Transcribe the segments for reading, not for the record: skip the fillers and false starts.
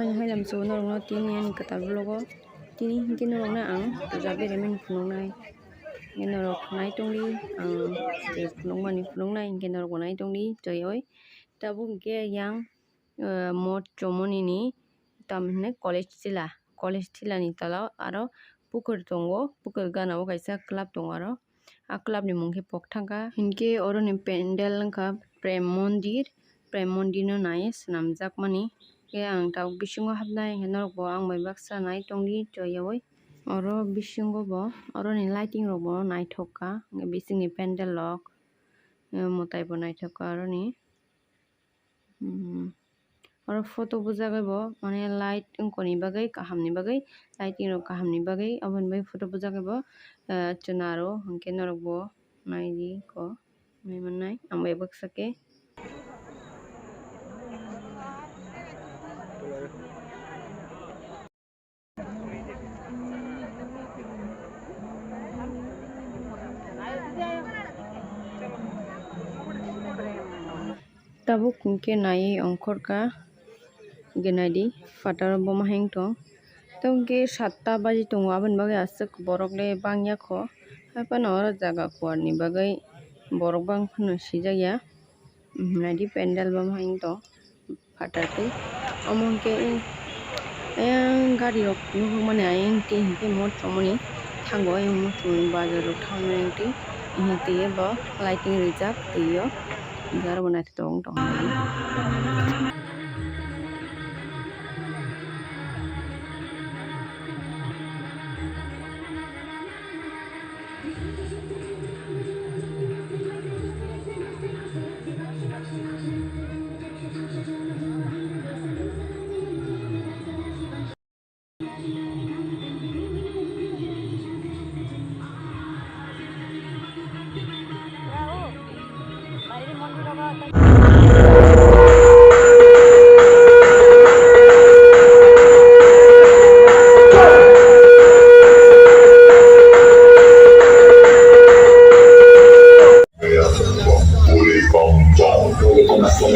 Hain lam so norong no tini ani katar blogo tini hinke norong na ang puja beremin phunong nai hinke norok nai tongli ang stage phunong mani phunong nai hinke norok nai tongli joyoi tabu hinke yang mod chomoni ni tamne college tila ni tala aro pukur tongo pukur gana o kaisa club tongo aro a club ni mungke pokthangka hinke oro ni pendel ka prem mondir no nai swnamjak mani ke ang tau bisingo habnai henok bo ang bai baksa nai tongli joyoi oro bisingo bo oro ni lighting rok bo naithokka bisingni pendel rok motai bo naithokka aro ni oro photo bujagai bo mane light ongkoni bagai kaham ni bagai lighting rok kaham ni bagai aboni bai photo bujagai bo chunaro hingke norok bo naidi ko naimannai ang bai baksa ke tabuk hingke nai ongkhorka genadi fataro boma hengtong tongke 7ta baji tongo aboni bagai asuk borok le bangya kho haipano oro jaga kuar ni bagai borok bangphano sijakya nadi pendel boma hengtong fatartui omo hingke ayang gari rok nukmani ayang ti hingke mod chomoni thango ayang mod chomoni bazar rok thangmani ayang ti hingke bo lighting rijak tuio jaro bo naithotok ongtong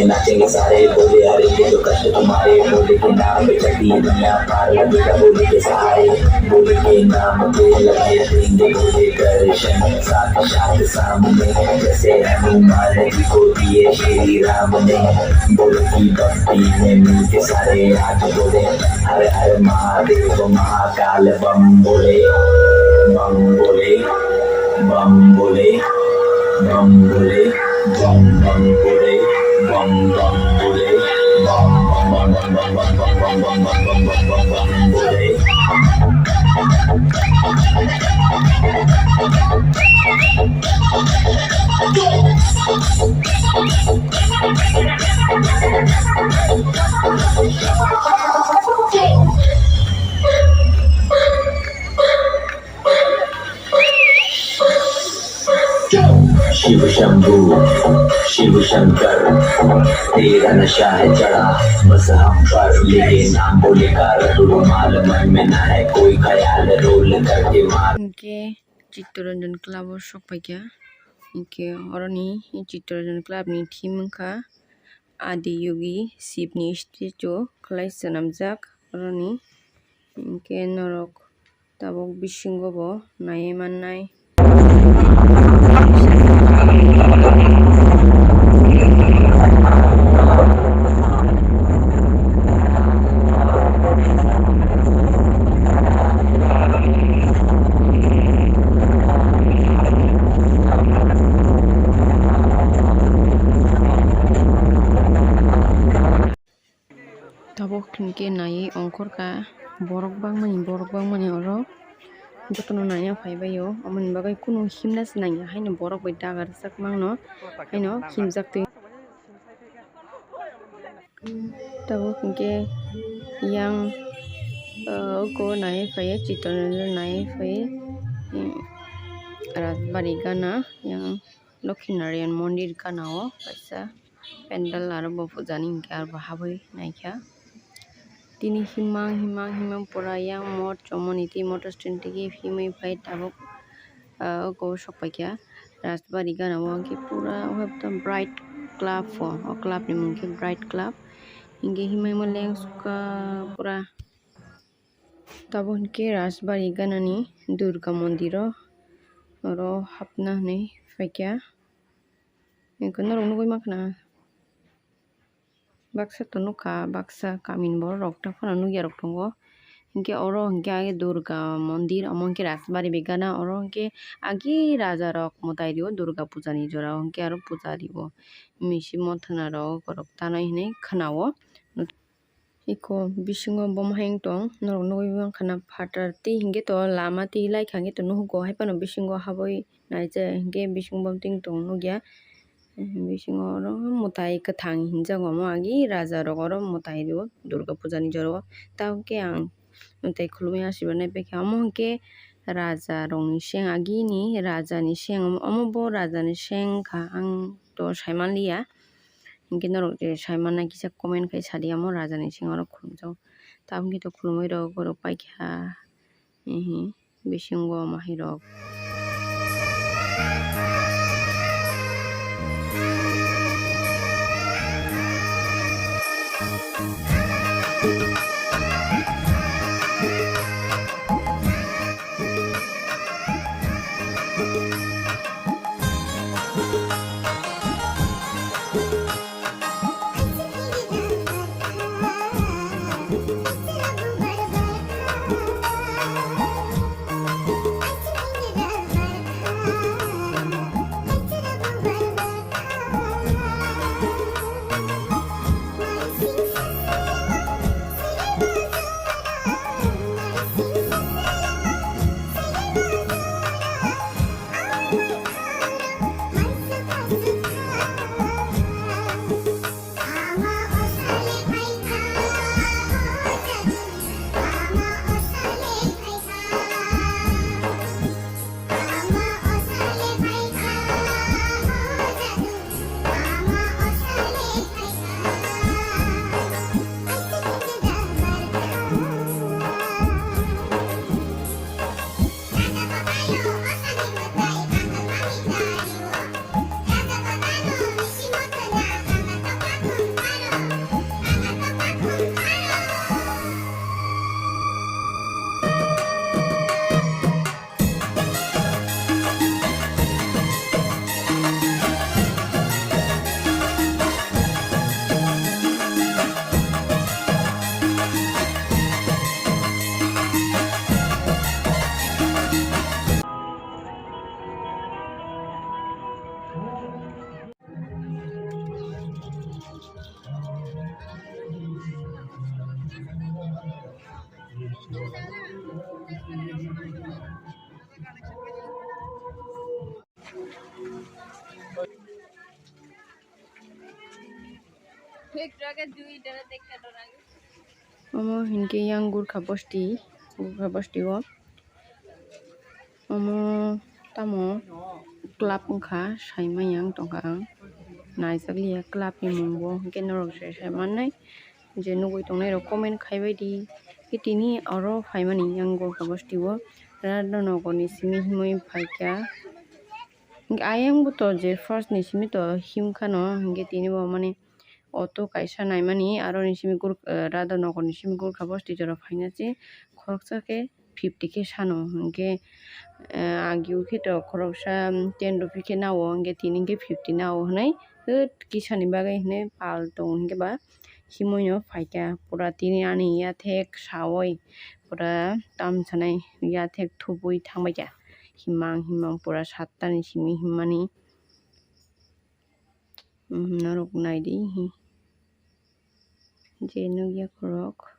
नाचेंगे सारे बोले अरे ये जो कष्ट तुम्हारे बोले के नाम पे चढ़ी दुनिया पार लगेगा बोले के सहारे बोले के नाम पे लगे देंगे बोले दर्शन साक्षात सामने जैसे हनुमान जी को दिए श्री राम ने बोले की भक्ति में मिलके सारे आज बोले हर हर महादेव महाकाल बम बोले बम बोले बम बोले बम बोले बम बम बोले bum bum bole bum bum bum bum bum bum bum bum bum bum bum bum bum bole Shiv Shambhu Shiv Shankar तेरा नशा है चढ़ा बस हम पर लेके नाम बोले का रुमाल मन में ना है कोई ख्याल रोल करके मार इनके चित्तरंजन क्लब सफाइया इनके औरनी चित्तरंजन क्लब नि थीम का आदि योगी शिवनी स्टेचु खलाय सनामजाक औरनी इनके नरक tabok bisingo bo naimannai tabok hingke nai ongkhorka borok bangmani oro jotono nai phaibaio amoni bagai kuno himnas nangya haino borok bai dagar sak mangno haino himjak tui tabok hingke yang ko nai phaiye chittaranjan nai phaiye rajbari gana yang Lokhinarayan mondir gana o kaisa pendal aro bo pujani hingke aro haboi naikha tini himang pura yang mod chomoni ti motor stand tigi himai phai tabok ko sokpaikya rajbari gana o angke pura webtam bright club o club ni mungke bright club Hingga himai maleng suka pura. Tabo hingke Rajbari ganani Durga mondiro oro hapna nei faikya. Hingke norok nugui makna. Baksa to nuka baksa kamin bor rok ta phano nugya rok tongo. Hingke oro hingke age Durga mondir amo hingke Rajbari begana oro hingke agi raja rok motai rio Durgapuja ni jora hingke aro puja rio. Misi mothana rok borok tanai hinui khanao. Iko bisingo bomhaing tong norok nugui mankha phatar tei hingke to lama tei laika hingke to nuhugo haifano bisingo haboi naijak hingke bisingo bo ting tong nugya. Bisingo oro mutai kwthang hinjago amo agi raja rok oro mutai rio Durgapuja ni jora o. Tamokhe ang mutai khulumui asirwad naipaikha amo hingke raja rok ni seng agini raja ni seng amo bo raja ni seng kha ang to saimanliya. Hingke norok je saimannai kisa comment khai sadi amo raja ni seng oro khulumjago. Tamo hingke to khulumui rok borok paikha bisingo mahai rok. Omo hingke yang Gurkha bosti o omo tamo club wngkha saimai yang tongkha ang naijakliya club ni mung bo hingke norok se saimannai je nugui tongnai rok comment khaibai di hingke tini oro faimani yang Gurkha bosti o radhanagar ni simi himui faikya. Ayang buto je first ni simi to himkha no hingke tini bo mane auto kaisa naimani aro ni simi Radhanagar ni simi Gurkha bosti jora fainachi khoroksa khe 50 khe sano hingke agiu khe to khoroksa 10 rupi khe nao hingke tini hingke 50 nao hinui kisa ni bagai hinui pal tongo hingke ba himui no faikya pura tini ani yathek sawui pura tamsanai yathek thubui thangbaikha himang pura 7ta ni simi himmani norok naidi je nugya khorok.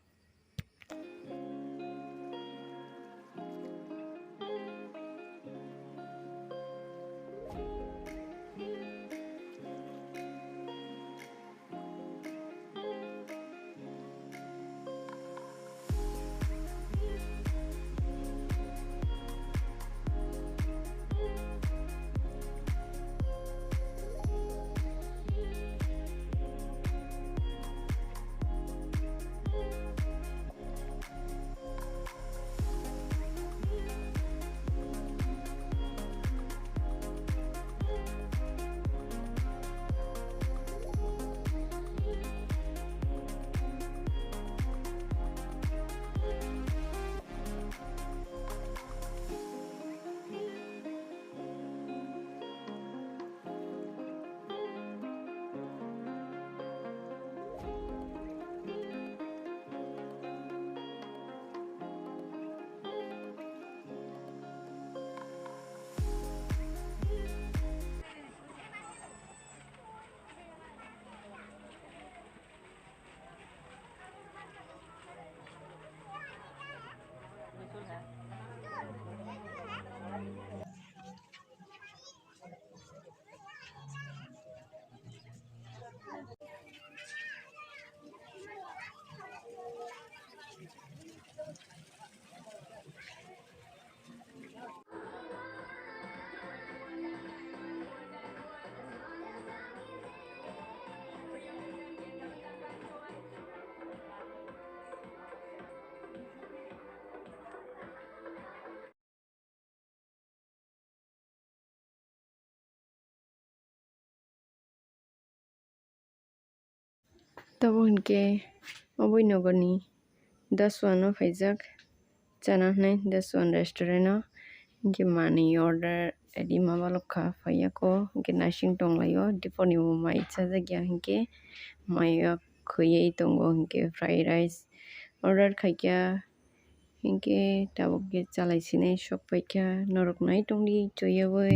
Tabo hinke oboi nogorni daswano faijak chana hnai daswan restaurant o hinke manui order edi mabalokha faiyako hinke naising tonglaio dipori bo mai chajakya hinke maio khuyui tongo hinke fried rice order khaikya hinke tabuk ke chalai sinai sok paikha norok nai tongdi choyawui.